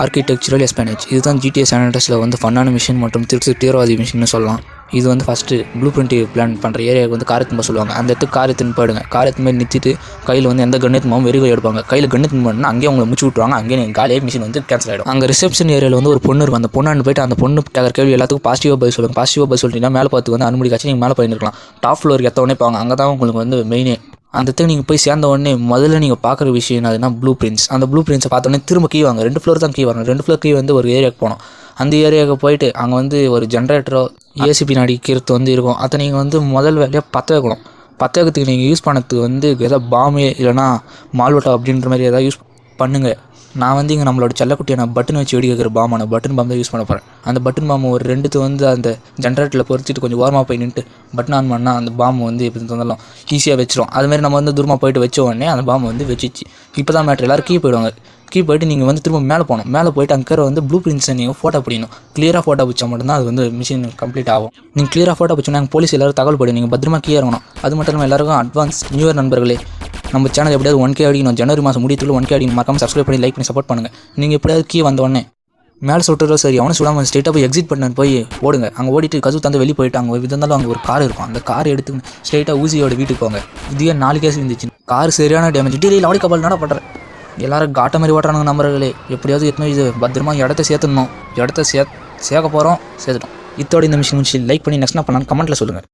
Architectural எஸ்பேனேஜ் இதுதான் GTA San Andreasல வந்து ஃபன்னான machine மற்றும் தீவிரவாதி மிஷின்னு சொல்லலாம். இது வந்து ஃபஸ்ட்டு ப்ளூ பிரிண்ட் பிளான் பண்ணுற ஏரியாவுக்கு வந்து காரை திரும்ப சொல்லுவாங்க. அந்த இடத்துக்கு காரை திரும்ப போயிடுங்க. காரை திரும்ப நிறுத்திட்டு கையில் வந்து எந்த கண்ணு திரும்பாமல் வெறிகை எடுப்பாங்க. கையில் கண்ணு திரும்பினா அங்கேயே அவங்களை முடிச்சு விட்ருவாங்க. அங்கேயே நீங்கள் காலியாக மிஷின் வந்து கேன்சல் ஆகிடும். அங்கே ரிசப்ஷன் ஏரியாவில் வந்து ஒரு பொண்ணு இருக்கும். அந்த பொண்ணு போயிட்டு அந்த பொண்ணு கேட்குற கேள்வி எல்லாத்துக்கும் பாசிட்டிவாக பதில் சொல்லுங்கள். பாசிட்டிவாக பதில் சொல்லிட்டீங்கன்னா மேலே பார்த்து வந்து அனுமதி காட்சி நீங்கள் மேலே போயிருக்கலாம். டாப் ஃப்ளோருக்கு எத்த உடனே போவாங்க. அங்கே தான் உங்களுக்கு வந்து மெயினே. அந்த இடத்துக்கு நீங்கள் போய் சேர்ந்த உடனே முதல்ல நீங்கள் பார்க்குற விஷயம் அதுனா ப்ளூ பிரிண்ட்ஸ். அந்த ப்ளூ பிரிண்ட்ஸை பார்த்தோன்னே திரும்ப கீ வாங்க. 2 ஃப்ளோர் தான் கீ வரணும். 2 ஃப்ளோர் கீ வந்து ஒரு ஏரியாவுக்கு போனோம். அந்த ஏரியாவுக்கு போயிட்டு அங்கே வந்து ஒரு ஜென்ரேட்டரோ ஏசி பின்னாடி கீர்த்து வந்து இருக்கும். அதை நீங்கள் வந்து முதல் வேலையாக பற்ற வைக்கணும். பற்ற வைக்கிறதுக்கு நீங்கள் யூஸ் பண்ணதுக்கு வந்து எதாவது பாம்பே இல்லைனா மால்வட்டா அப்படின்ற மாதிரி எதாவது யூஸ் பண்ணுங்கள். நான் வந்து இங்கே நம்மளோட செல்லக்குட்டியான பட்டன் வச்சு வெடி வைக்கிற பாமான பட்டன் பாம்பு தான் யூஸ் பண்ண போகிறேன். அந்த பட்டன் பாம்பு ஒரு 2 வந்து அந்த ஜென்ரேட்டரில் பொறுத்திட்டு கொஞ்சம் ஓரமாக போய் நின்றுட்டு பட்டன் ஆன் பண்ணால் அந்த பாம்பு வந்து எப்படி தந்தாலும் ஈஸியாக வச்சிரும். அதுமாதிரி நம்ம வந்து தூரமாக போயிட்டு வச்ச உடனே அந்த பாம்பு வந்து வச்சிச்சு. இப்போ தான் மேட்ரு எல்லோரும் கீ போயிடுவாங்க. கீ போயிட்டு நீங்கள் வந்து திரும்ப மேலே போகணும். மேலே போயிட்டு அங்கே வந்து ப்ளூ பிரிண்ட்ஸை நீங்கள் ஃபோட்டோ பிடிக்கணும். கிளியராக ஃபோட்டோ பிடிச்சா மட்டும்தான் அது வந்து மிஷின் கம்ப்ளீட் ஆகும். நீங்கள் கிளியராக ஃபோட்டோ பிடிச்சோன்னா எங்கள் போலீஸ் எல்லோரும் தகவல் போய்டும். நீங்கள் பத்திரமா கீ இறங்கணும். அது மட்டும் இல்லாமல் எல்லாருக்கும் அட்வான்ஸ் நியூ இயர் நண்பர்களே. நம்ம சேனல் எப்படியாவது 1K அடிக்கணும். ஜனவரி மாதம் முடியத்துள்ள 1K அடிக்கணும். மறக்காமல் சப்ஸ்கிரைப் பண்ணி லைக் பண்ணி சப்போர்ட் பண்ணுங்கள். நீங்கள் எப்படியாவது கீ வந்த உடனே மேலே சுட்டுறோ சரி அவனை சுடாமல் ஸ்ட்ரெயிட்டாக போய் எக்ஸிட் பண்ண போய் ஓடுங்க. அங்கே ஓடிட்டு கதவு தந்து வெளியே போயிட்டு அங்கே இருந்தாலும் அங்கே ஒரு கார் இருக்கும். அந்த கார் எடுத்து ஸ்ட்ரெயிட்டாக ஊசியோட வீட்டுக்கு போங்க. இதுவே 4 கேஸ் இருந்துச்சு. கார் சரியான டேமேஜ். டீலே லாடி கபால் நட பண்ணுறேன். எல்லாரும் காட்ட மாதிரி ஓட்டுறானுங்க நம்பர்களே. எப்படியாவது எத்தனை இது பத்திரமா இடத்த சேர்த்துடணும். இடத்த சேர்க்க போகிறோம் சேர்த்துட்டோம். இதோட இந்த மிஷின் லைக் பண்ணி நெக்ஸ்ட் என்ன பண்ணான்னு கமெண்ட்டில் சொல்லுங்கள்.